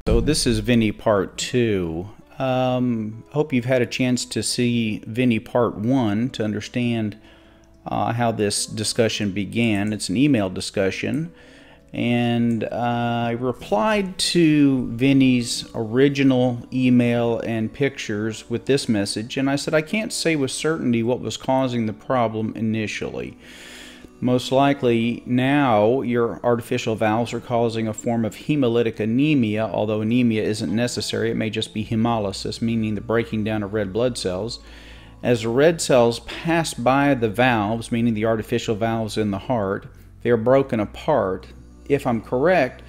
So this is Vinny Part 2. Hope you've had a chance to see Vinny Part 1 to understand how this discussion began. It's an email discussion, and I replied to Vinny's original email and pictures with this message, and I said I can't say with certainty what was causing the problem initially. Most likely now your artificial valves are causing a form of hemolytic anemia, although anemia isn't necessary. It may just be hemolysis, meaning the breaking down of red blood cells. As the red cells pass by the valves, meaning the artificial valves in the heart, they are broken apart. If I'm correct,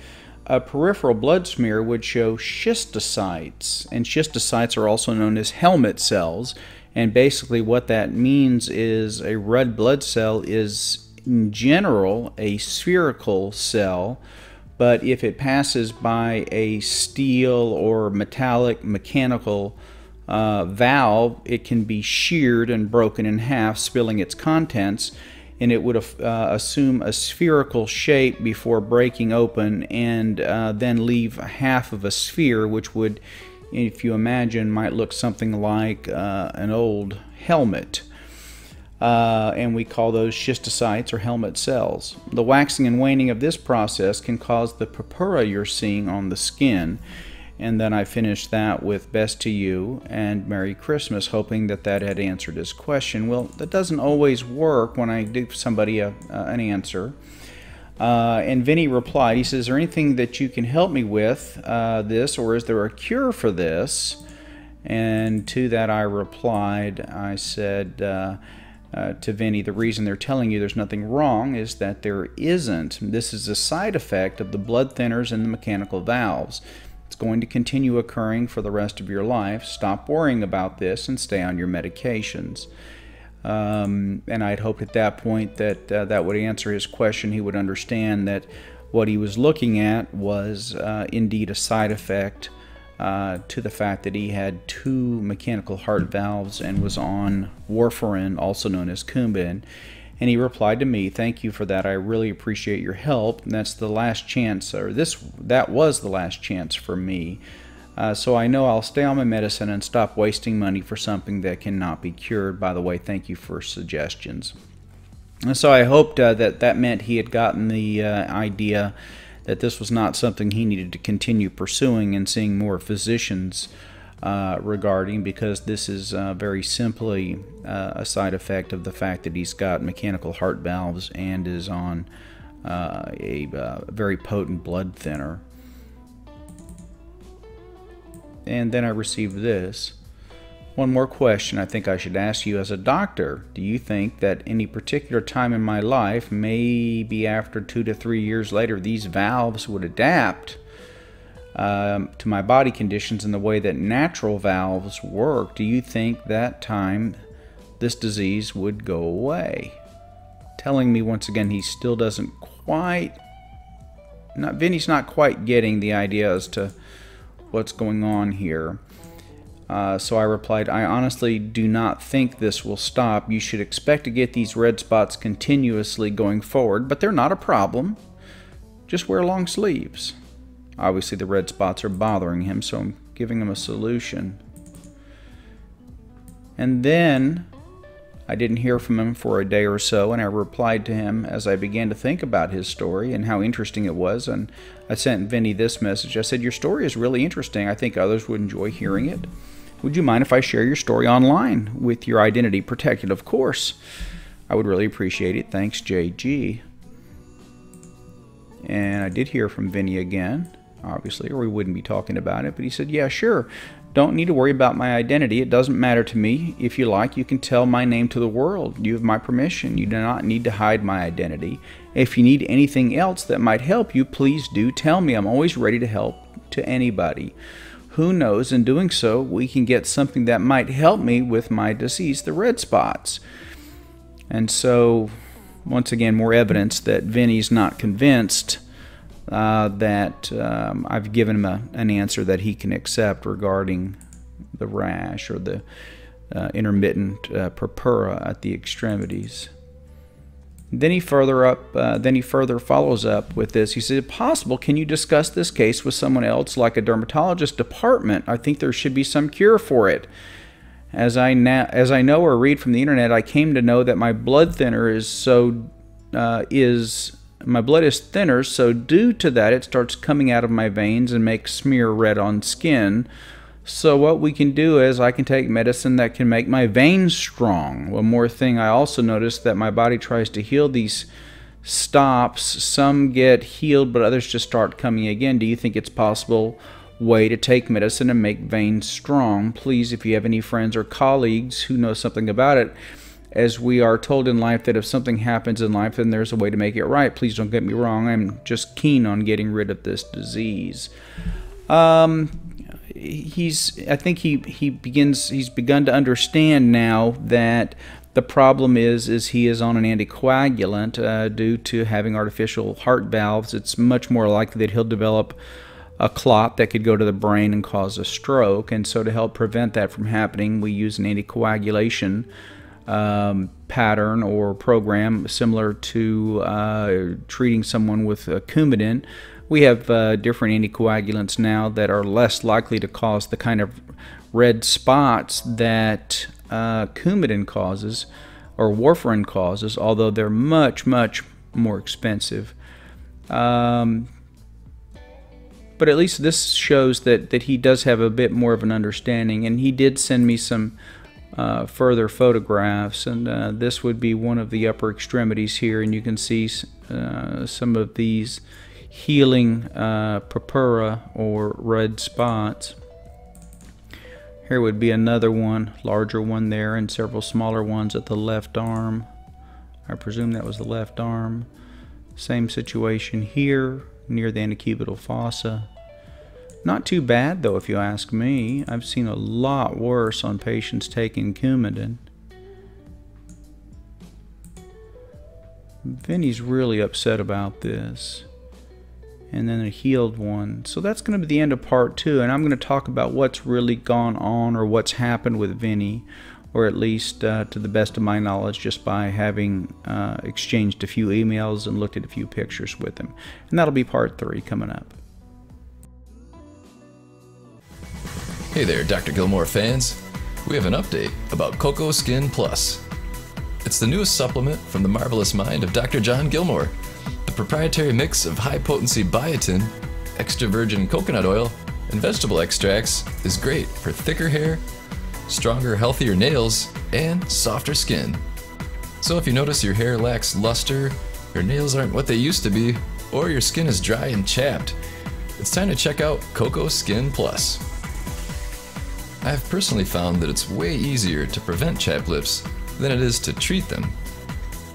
a peripheral blood smear would show schistocytes, and schistocytes are also known as helmet cells. And basically what that means is a red blood cell is in general a spherical cell, but if it passes by a steel or metallic mechanical valve, it can be sheared and broken in half, spilling its contents, and it would assume a spherical shape before breaking open, and then leave half of a sphere, which would, if you imagine, might look something like an old helmet. And we call those schistocytes or helmet cells. The waxing and waning of this process can cause the purpura you're seeing on the skin. And then I finished that with best to you and Merry Christmas, hoping that that had answered his question. Well, that doesn't always work when I give somebody an answer. And Vinny replied, he says, is there anything that you can help me with this, or is there a cure for this? And to that I replied, I said, to Vinny, the reason they're telling you there's nothing wrong is that there isn't. This is a side effect of the blood thinners and the mechanical valves. It's going to continue occurring for the rest of your life. Stop worrying about this and stay on your medications. And I'd hoped at that point that that would answer his question. He would understand that what he was looking at was indeed a side effect to the fact that he had 2 mechanical heart valves and was on warfarin, also known as Coumadin. And he replied to me, thank you for that, I really appreciate your help. And that's the last chance, or that was the last chance for me. So I know I'll stay on my medicine and stop wasting money for something that cannot be cured. By the way, thank you for suggestions. And so I hoped that meant he had gotten the idea that this was not something he needed to continue pursuing and seeing more physicians regarding, because this is very simply a side effect of the fact that he's got mechanical heart valves and is on a very potent blood thinner. And then I received this. One more question I think I should ask you as a doctor. Do you think that any particular time in my life, maybe after 2 to 3 years later, these valves would adapt to my body conditions in the way that natural valves work? Do you think that time this disease would go away? Telling me once again he still doesn't quite, Vinny's not quite getting the idea as to what's going on here. So I replied, I honestly do not think this will stop. You should expect to get these red spots continuously going forward, but they're not a problem. Just wear long sleeves. Obviously the red spots are bothering him, so I'm giving him a solution. And then I didn't hear from him for a day or so, and I replied to him as I began to think about his story and how interesting it was. And I sent Vinny this message. I said, your story is really interesting. I think others would enjoy hearing it. Would you mind if I share your story online with your identity protected? Of course. I would really appreciate it. Thanks, JG. And I did hear from Vinny again, obviously, or we wouldn't be talking about it. But he said, yeah, sure. Don't need to worry about my identity. It doesn't matter to me. If you like, you can tell my name to the world. You have my permission. You do not need to hide my identity. If you need anything else that might help you, please do tell me. I'm always ready to help to anybody. Who knows, in doing so, we can get something that might help me with my disease, the red spots. And so, once again, more evidence that Vinny's not convinced that I've given him an answer that he can accept regarding the rash or the intermittent purpura at the extremities. Then he further follows up with this. He said, if possible, can you discuss this case with someone else, like a dermatologist department? I think there should be some cure for it. As I know or read from the internet, I came to know that my blood thinner is my blood is thinner, so due to that, it starts coming out of my veins and makes smear red on skin. So what we can do is I can take medicine that can make my veins strong. One more thing, I also noticed that my body tries to heal these stops. Some get healed, but others just start coming again. Do you think it's possible way to take medicine and make veins strong? Please, if you have any friends or colleagues who know something about it, as we are told in life that if something happens in life, then there's a way to make it right. Please don't get me wrong. I'm just keen on getting rid of this disease. I think he's begun to understand now that the problem is he is on an anticoagulant due to having artificial heart valves. It's much more likely that he'll develop a clot that could go to the brain and cause a stroke. And so to help prevent that from happening, we use an anticoagulation pattern or program similar to treating someone with Coumadin. We have different anticoagulants now that are less likely to cause the kind of red spots that Coumadin causes or warfarin causes, although they're much, much more expensive. But at least this shows that he does have a bit more of an understanding, and he did send me some further photographs, and this would be one of the upper extremities here, and you can see some of these healing purpura or red spots. Here would be another one, larger one there, and several smaller ones at the left arm. I presume that was the left arm. Same situation here near the antecubital fossa. Not too bad though, if you ask me. I've seen a lot worse on patients taking Coumadin. Vinny's really upset about this. And then a healed one. So that's going to be the end of part 2, and I'm going to talk about what's really gone on or what's happened with Vinny, or at least to the best of my knowledge, just by having exchanged a few emails and looked at a few pictures with him. And that'll be part 3 coming up. Hey there, Dr. Gilmore fans. We have an update about Cocoa Skin Plus. It's the newest supplement from the marvelous mind of Dr. John Gilmore. The proprietary mix of high-potency biotin, extra virgin coconut oil, and vegetable extracts is great for thicker hair, stronger, healthier nails, and softer skin. So if you notice your hair lacks luster, your nails aren't what they used to be, or your skin is dry and chapped, it's time to check out Cocoa Skin Plus. I've personally found that it's way easier to prevent chapped lips than it is to treat them.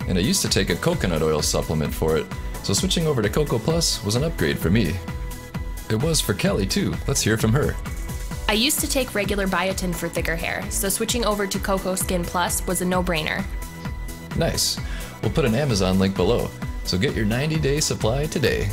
And I used to take a coconut oil supplement for it, so switching over to Cocoa Plus was an upgrade for me. It was for Kelly too. Let's hear from her. I used to take regular biotin for thicker hair, so switching over to Cocoa Skin Plus was a no-brainer. Nice. We'll put an Amazon link below, so get your 90-day supply today.